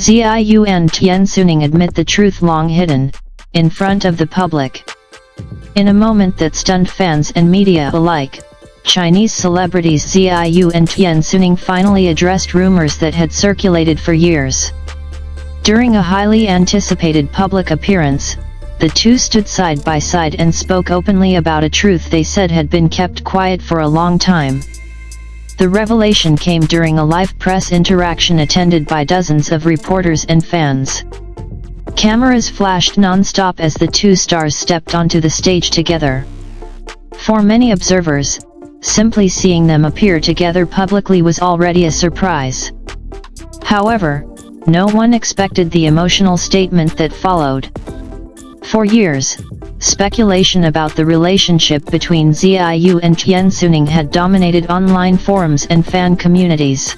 Ziyu and Tian Xuning admit the truth long hidden, in front of the public. In a moment that stunned fans and media alike, Chinese celebrities Ziyu and Tian Xuning finally addressed rumors that had circulated for years. During a highly anticipated public appearance, the two stood side by side and spoke openly about a truth they said had been kept quiet for a long time. The revelation came during a live press interaction attended by dozens of reporters and fans. Cameras flashed non-stop as the two stars stepped onto the stage together. For many observers, simply seeing them appear together publicly was already a surprise. However, no one expected the emotional statement that followed. For years, speculation about the relationship between Ziyu and Tian Xuning had dominated online forums and fan communities.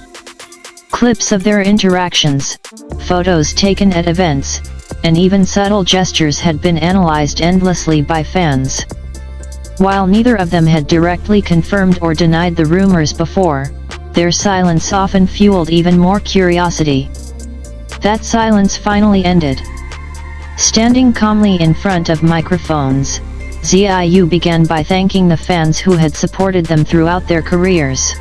Clips of their interactions, photos taken at events, and even subtle gestures had been analyzed endlessly by fans. While neither of them had directly confirmed or denied the rumors before, their silence often fueled even more curiosity. That silence finally ended. Standing calmly in front of microphones, Ziyu began by thanking the fans who had supported them throughout their careers.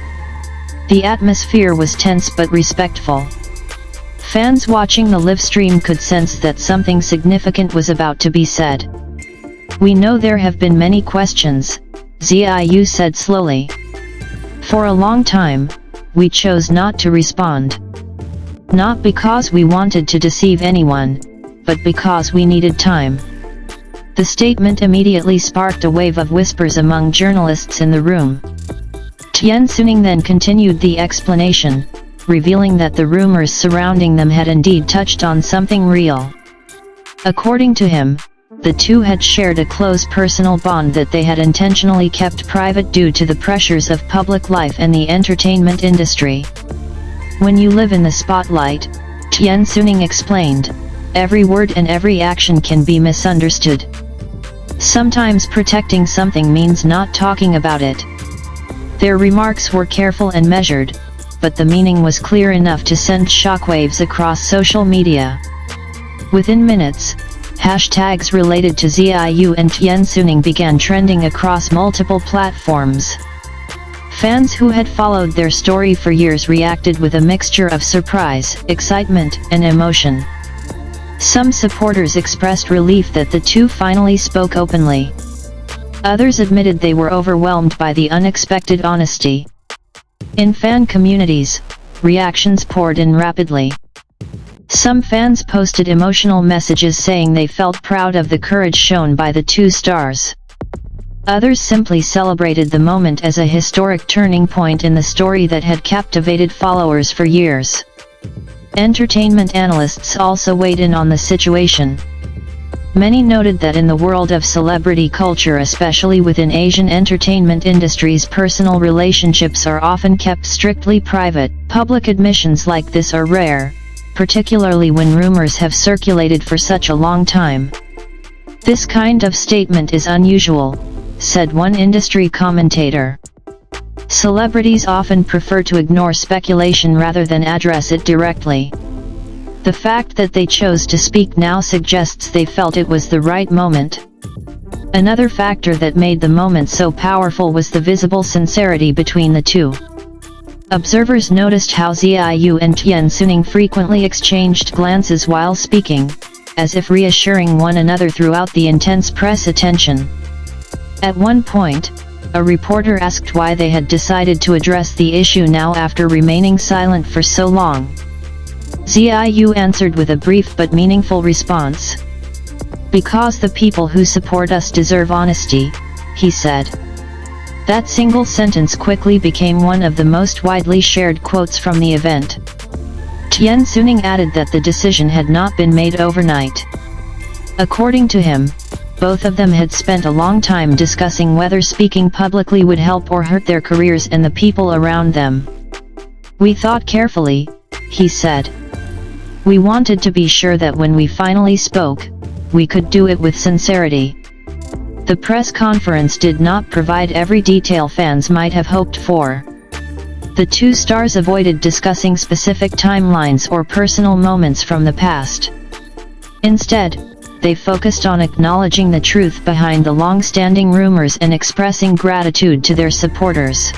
The atmosphere was tense but respectful. Fans watching the live stream could sense that something significant was about to be said. "We know there have been many questions," Ziyu said slowly. "For a long time, we chose not to respond. Not because we wanted to deceive anyone, but because we needed time." The statement immediately sparked a wave of whispers among journalists in the room. Tian Xuning then continued the explanation, revealing that the rumors surrounding them had indeed touched on something real. According to him, the two had shared a close personal bond that they had intentionally kept private due to the pressures of public life and the entertainment industry. "When you live in the spotlight," Tian Xuning explained, "every word and every action can be misunderstood. Sometimes protecting something means not talking about it." Their remarks were careful and measured, but the meaning was clear enough to send shockwaves across social media. Within minutes, hashtags related to Ziyu and Tian Xuning began trending across multiple platforms. Fans who had followed their story for years reacted with a mixture of surprise, excitement, and emotion. Some supporters expressed relief that the two finally spoke openly. Others admitted they were overwhelmed by the unexpected honesty. In fan communities, reactions poured in rapidly. Some fans posted emotional messages saying they felt proud of the courage shown by the two stars. Others simply celebrated the moment as a historic turning point in the story that had captivated followers for years. Entertainment analysts also weighed in on the situation. Many noted that in the world of celebrity culture, especially within Asian entertainment industries, personal relationships are often kept strictly private. Public admissions like this are rare, particularly when rumors have circulated for such a long time. "This kind of statement is unusual," said one industry commentator. "Celebrities often prefer to ignore speculation rather than address it directly. The fact that they chose to speak now suggests they felt it was the right moment." Another factor that made the moment so powerful was the visible sincerity between the two. Observers noticed how Ziyu and Tian Xuning frequently exchanged glances while speaking, as if reassuring one another throughout the intense press attention. At one point, a reporter asked why they had decided to address the issue now after remaining silent for so long. Ziyu answered with a brief but meaningful response. "Because the people who support us deserve honesty," he said. That single sentence quickly became one of the most widely shared quotes from the event. Tian Xuning added that the decision had not been made overnight. According to him, both of them had spent a long time discussing whether speaking publicly would help or hurt their careers and the people around them. "We thought carefully," he said. "We wanted to be sure that when we finally spoke, we could do it with sincerity." The press conference did not provide every detail fans might have hoped for. The two stars avoided discussing specific timelines or personal moments from the past. Instead, they focused on acknowledging the truth behind the long-standing rumors and expressing gratitude to their supporters.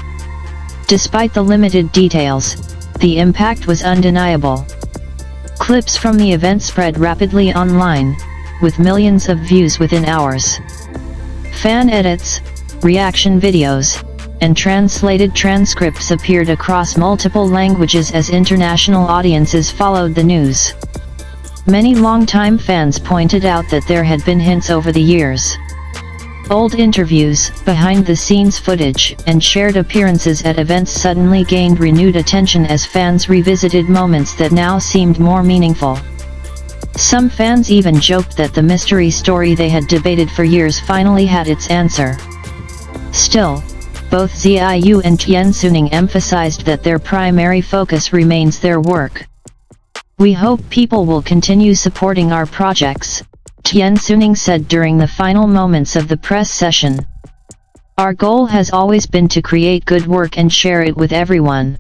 Despite the limited details, the impact was undeniable. Clips from the event spread rapidly online, with millions of views within hours. Fan edits, reaction videos, and translated transcripts appeared across multiple languages as international audiences followed the news. Many longtime fans pointed out that there had been hints over the years. Old interviews, behind-the-scenes footage, and shared appearances at events suddenly gained renewed attention as fans revisited moments that now seemed more meaningful. Some fans even joked that the mystery story they had debated for years finally had its answer. Still, both Xiaoyu and Tian Xuning emphasized that their primary focus remains their work. "We hope people will continue supporting our projects," Tian Xuning said during the final moments of the press session. "Our goal has always been to create good work and share it with everyone."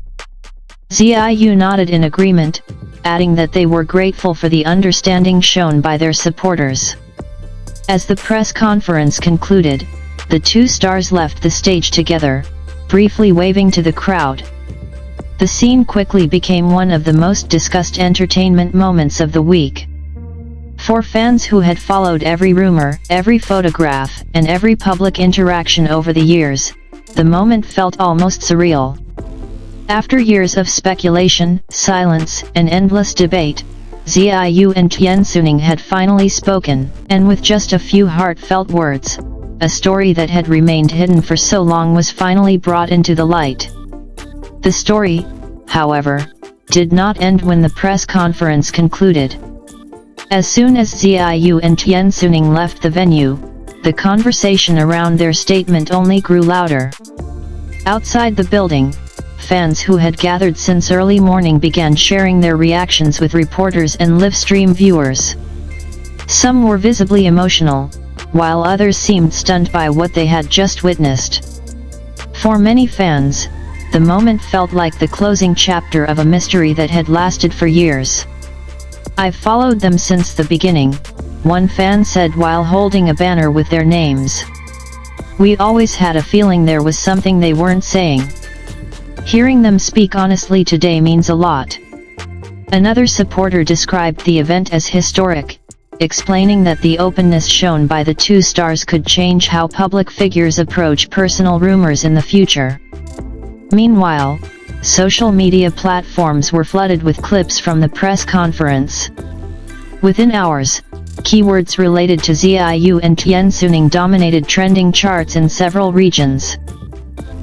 Xiaoyu nodded in agreement, adding that they were grateful for the understanding shown by their supporters. As the press conference concluded, the two stars left the stage together, briefly waving to the crowd. The scene quickly became one of the most discussed entertainment moments of the week. For fans who had followed every rumor, every photograph, and every public interaction over the years, the moment felt almost surreal. After years of speculation, silence, and endless debate, Xiaoyu and Tian Xuning had finally spoken, and with just a few heartfelt words, a story that had remained hidden for so long was finally brought into the light. The story, however, did not end when the press conference concluded. As soon as Xiaoyu and Tian Xuning left the venue, the conversation around their statement only grew louder. Outside the building, fans who had gathered since early morning began sharing their reactions with reporters and live-stream viewers. Some were visibly emotional, while others seemed stunned by what they had just witnessed. For many fans, the moment felt like the closing chapter of a mystery that had lasted for years. "I've followed them since the beginning," one fan said while holding a banner with their names. "We always had a feeling there was something they weren't saying. Hearing them speak honestly today means a lot." Another supporter described the event as historic, explaining that the openness shown by the two stars could change how public figures approach personal rumors in the future. Meanwhile, social media platforms were flooded with clips from the press conference. Within hours, keywords related to Xiaoyu and Tian Xuning dominated trending charts in several regions.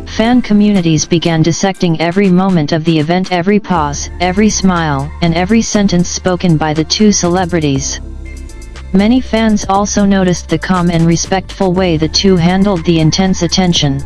Fan communities began dissecting every moment of the event, every pause, every smile, and every sentence spoken by the two celebrities. Many fans also noticed the calm and respectful way the two handled the intense attention.